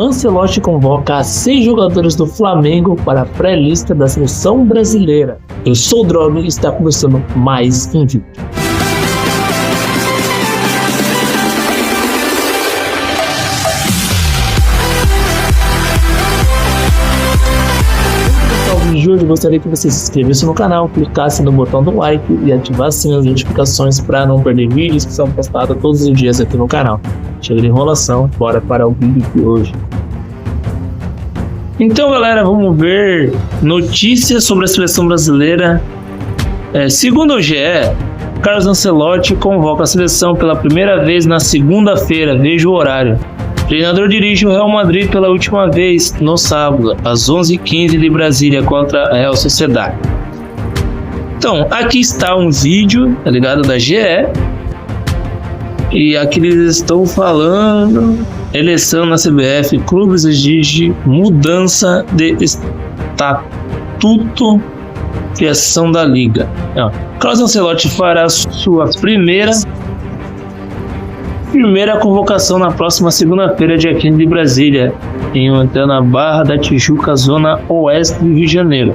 Ancelotti convoca 6 jogadores do Flamengo para a pré-lista da seleção brasileira. Eu sou o Drogo e está começando mais um vídeo. De hoje eu gostaria que você se inscrevesse no canal, clicasse no botão do like e ativasse as notificações para não perder vídeos que são postados todos os dias aqui no canal. Chega de enrolação, bora para o vídeo de hoje. Então galera, vamos ver notícias sobre a seleção brasileira. Segundo o GE, Carlos Ancelotti convoca a seleção pela primeira vez na segunda-feira, veja o horário. O treinador dirige o Real Madrid pela última vez no sábado, às 11h15 de Brasília, contra a Real Sociedad. Então, aqui está um vídeo, tá ligado, da GE. E aqui eles estão falando: eleição na CBF, clubes exige mudança de estatuto, criação da liga. Carlos Ancelotti fará sua primeira convocação na próxima segunda-feira, dia 15 de Brasília, em um hotel na Barra da Tijuca, zona oeste do Rio de Janeiro.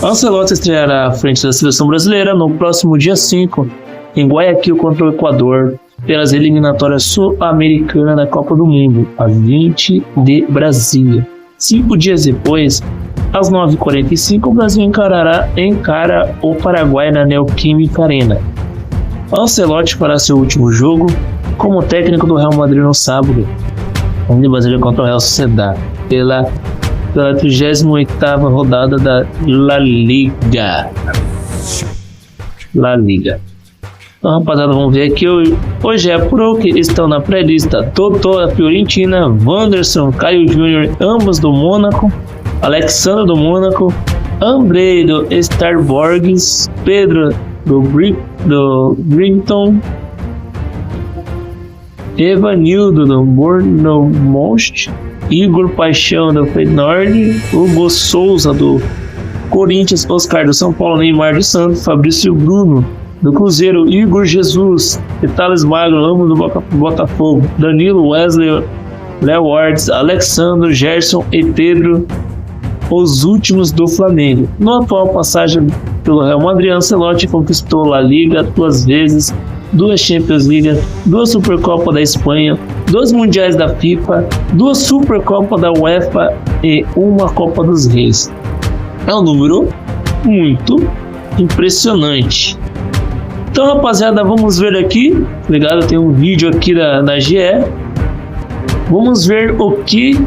Ancelotti estreará à frente da seleção brasileira no próximo dia 5, em Guayaquil contra o Equador, pelas eliminatórias sul-americanas da Copa do Mundo, a 20 de Brasília. 5 dias depois, às 9h45, o Brasil encara o Paraguai na Neoquímica Arena. Ancelotti fará seu último jogo como técnico do Real Madrid no sábado, onde o Brasília contra o Real Sociedad, pela 38ª rodada da La Liga. Então, rapaziada, vamos ver aqui. Hoje é apurou que estão na pré-lista Totó da Fiorentina, Wanderson, Caio Júnior, ambos do Mônaco, Alexandre do Mônaco, Andrei do Starborgs, Pedro do Brighton, Evanildo do Bournemouth, Igor Paixão do Feyenoord, Hugo Souza do Corinthians, Oscar do São Paulo, Neymar do Santos, Fabrício Bruno do Cruzeiro, Igor Jesus e Thales Magno, ambos do Botafogo, Danilo, Wesley, Léo Wards, Alexandre, Gerson e Pedro, os últimos do Flamengo. Na atual passagem pelo Real Madrid, Ancelotti conquistou La Liga 2 vezes, 2 Champions League, 2 Supercopa da Espanha, 2 Mundiais da FIFA, 2 Supercopa da UEFA e 1 Copa dos Reis. É um número muito impressionante. Então, rapaziada, vamos ver aqui, ligado? Tem um vídeo aqui da GE. Vamos ver o que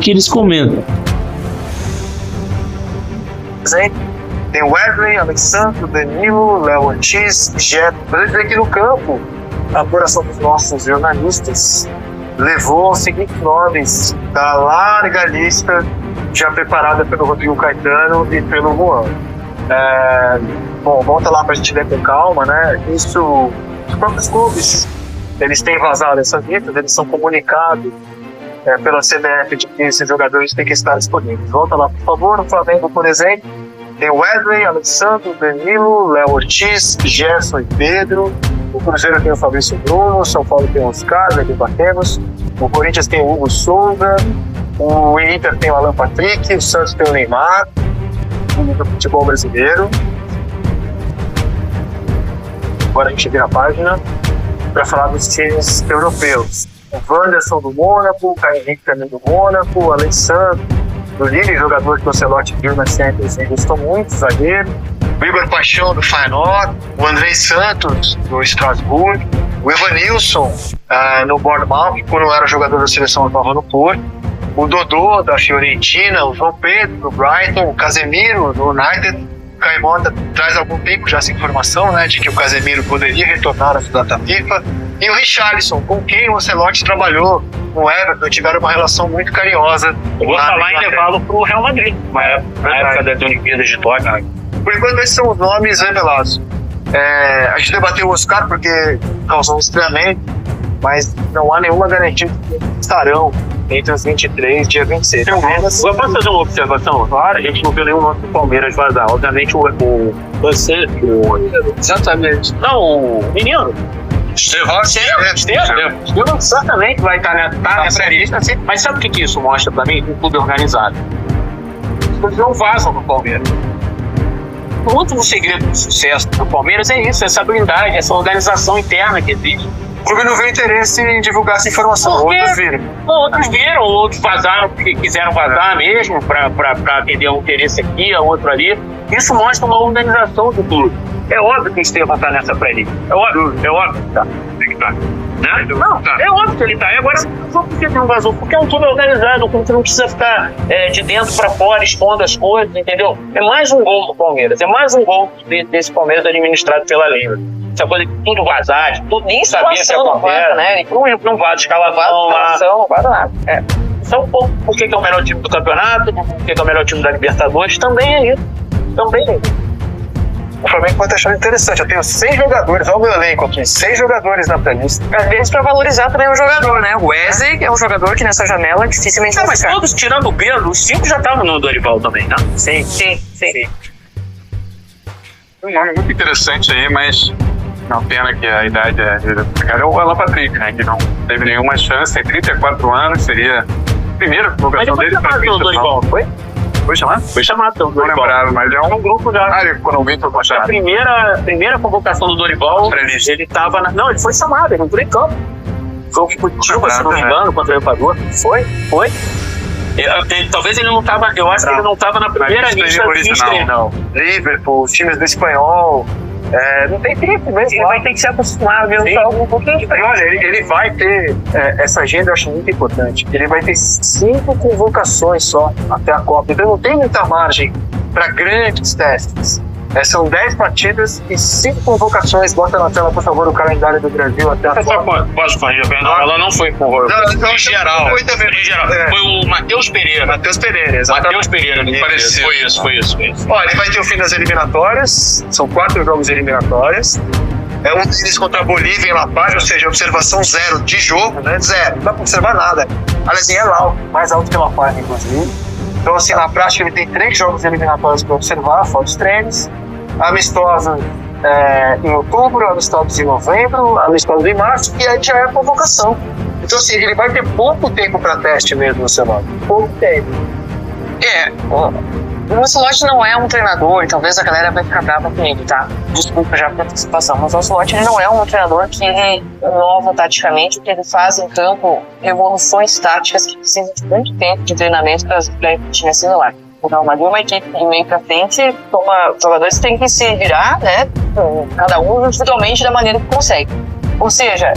eles comentam. Tem Wesley, Alexandre, Danilo, Léo Ortiz, Jeto. Mas eu dizer que no campo, a apuração dos nossos jornalistas levou os seguintes nomes da larga lista já preparada pelo Rodrigo Caetano e pelo Juan. Bom, volta lá pra gente ler com calma, né? Isso, os próprios clubes, eles têm vazado essas listas, eles são comunicados pela CBF de que esses jogadores têm que estar disponíveis. Volta lá, por favor. O Flamengo, por exemplo, tem Wesley, Alexandre, Danilo, Léo Ortiz, Gerson e Pedro. O Cruzeiro tem o Fabrício Bruno, o São Paulo tem o Oscar, já debatemos. O Corinthians tem o Hugo Souza, o Inter tem o Alan Patrick, o Santos tem o Neymar, do futebol brasileiro. Agora a gente vira a página para falar dos times europeus. O Wanderson do Mônaco, o Caio Henrique também do Mônaco, o Alexandre do Lille, jogador que o Ancelotti viu na Champions e gostou muito, zagueiro. O Igor Paixão do Feyenoord, o Andrei Santos do Strasbourg, o Evanilson no Bournemouth, quando era jogador da seleção, estava no Porto. O Dodô da Fiorentina, o João Pedro do Brighton, o Casemiro do United. O Caimota traz há algum tempo já essa informação, né, de que o Casemiro poderia retornar à data FIFA. E o Richarlison, com quem o Ancelotti trabalhou no Everton, tiveram uma relação muito carinhosa. Eu vou falar em levá-lo para o Real Madrid, na época das Olimpíadas de Tóquio. Por enquanto, esses são os nomes revelados. A gente debateu o Oscar porque causou um estranhamento, mas não há nenhuma garantia de que estarão entre os 23 e dia 26. Eu posso fazer uma observação? Claro, a gente não viu nenhum nome do Palmeiras vazar. Obviamente, você... Exatamente. Não, o menino. Estevão certamente vai estar nessa lista, assim. Mas sabe o que isso mostra pra mim? Um clube organizado. Eles não vazam do Palmeiras. O último segredo do sucesso do Palmeiras é isso, essa blindagem, essa organização interna que existe. O clube não vê interesse em divulgar essa informação. Outros viram. Outros viram, outros vazaram porque quiseram vazar mesmo para atender um interesse aqui, a outro ali. Isso mostra uma organização do clube. É óbvio que o Estevão está nessa pré-lista. É óbvio que tá. Tem que estar. Né? Não, é óbvio que ele está. Agora, só porque não vazou, porque é um clube organizado, um clube que não precisa ficar de dentro para fora, expondo as coisas, entendeu? É mais um gol do Palmeiras, é mais um gol desse Palmeiras administrado pela Lima. Essa coisa de tudo vazar, de tudo nem sabia se acontece, né? Não vaza escalação lá. Não vaza nada. Só um pouco por que é o melhor time do campeonato, por que é o melhor time da Libertadores, também é isso. O Flamengo pode achar interessante. Eu tenho 6 jogadores, olha o meu elenco aqui, 6 jogadores na playlist. Às vezes pra valorizar também o jogador, né? O Wesley é um jogador que nessa janela dificilmente vai mas ficar. todos, tirando o Pedro, os 5 já estavam no Dorival também, né? Sim. Um nome muito interessante aí, mas uma pena que a idade é o Alan Patrick, né? Que não teve nenhuma chance, tem 34 anos, seria a primeira convocação dele para a Dorival, foi? Foi chamado? Foi chamado pelo Não Dorival. lembraram, mas é um grupo já. Ele ficou no Vitor A chamado. primeira convocação do Dorival, ele tava não, ele foi chamado, ele entrou em campo. Foi o que Curitiba, se não me engano, contra o Equador. Foi. Talvez ele não tava, eu acho que ele não tava na primeira lista não. Liverpool, os times do espanhol. Não tem tempo mesmo. Ele vai ter que se acostumar a ver um jogo um pouquinho diferente. Olha, ele vai ter essa agenda, eu acho muito importante. Ele vai ter 5 convocações só até a Copa. Então não tem muita margem para grandes testes. São 10 partidas e 5 convocações. Bota na tela, por favor, o calendário do Brasil até a Copa. Posso fazer a pergunta? Ela não foi com o em geral. Foi o Matheus Pereira. Exatamente. Matheus Pereira, me pareceu. Foi isso. Olha, ele vai ter o fim das eliminatórias. São 4 jogos eliminatórias. Um deles contra a Bolívia em La Paz, ou seja, observação 0 de jogo, né? 0. Não dá pra observar nada. Aliás, é alto, mais alto que La Paz, inclusive. Então, assim, na prática, ele tem 3 jogos eliminatórios para observar, fora os treinos. Amistosos em outubro, amistosos em novembro, amistosos em março, e aí já é a convocação. Então, assim, ele vai ter pouco tempo para teste mesmo no cenário. Pouco tempo. O Ancelotti não é um treinador, talvez a galera vai ficar brava comigo, tá? Desculpa já pela antecipação, mas o Ancelotti ele não é um treinador que ele inova taticamente, que ele faz em campo revoluções táticas que precisam de muito tempo de treinamento para time assimilar. O Real Madrid é uma equipe de meio pra frente, os jogadores têm que se virar, né? Cada um individualmente da maneira que consegue. Ou seja,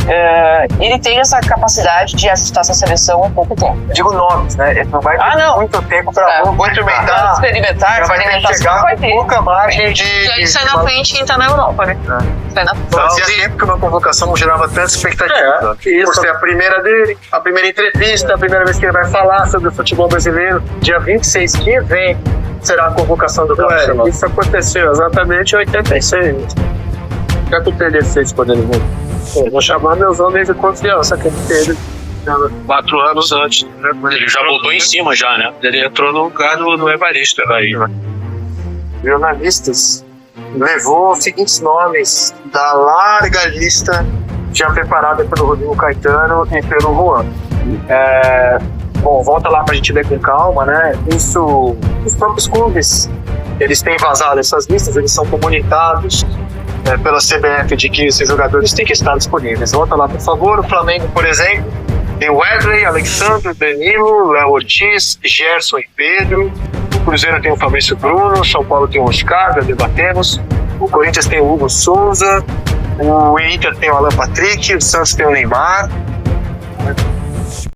ele tem essa capacidade de ajustar essa seleção em pouco tempo. Digo nomes, né? Ele não vai ter muito tempo para experimentar, vai ter que chegar com pouca margem de... E aí sai na frente quem tá na Europa, né? Fazia tempo que uma convocação não gerava tanta expectativa. Por ser a primeira dele, a primeira entrevista, a primeira vez que ele vai falar sobre o futebol brasileiro. Dia 26 que vem será a convocação do Barcelona. Isso aconteceu exatamente em 86. Já que o 36 quando ele veio. Vou chamar meus homens de confiança que ele teve 4 anos antes, né? Ele já voltou em cima já, né? Ele entrou no lugar do Evaristo. Jornalistas levou os seguintes nomes da larga lista já preparada pelo Rodrigo Caetano e pelo Juan. Bom, volta lá pra gente ler com calma, né? Isso, os próprios clubes, eles têm vazado essas listas, eles são comunicados pela CBF de que esses jogadores têm que estar disponíveis. Volta lá, por favor. O Flamengo, por exemplo, tem Wesley, Alexandre, Danilo, Léo Ortiz, Gerson e Pedro. O Cruzeiro tem o Fabrício Bruno, São Paulo tem o Oscar, já debatemos. O Corinthians tem o Hugo Souza, o Inter tem o Alan Patrick, o Santos tem o Neymar.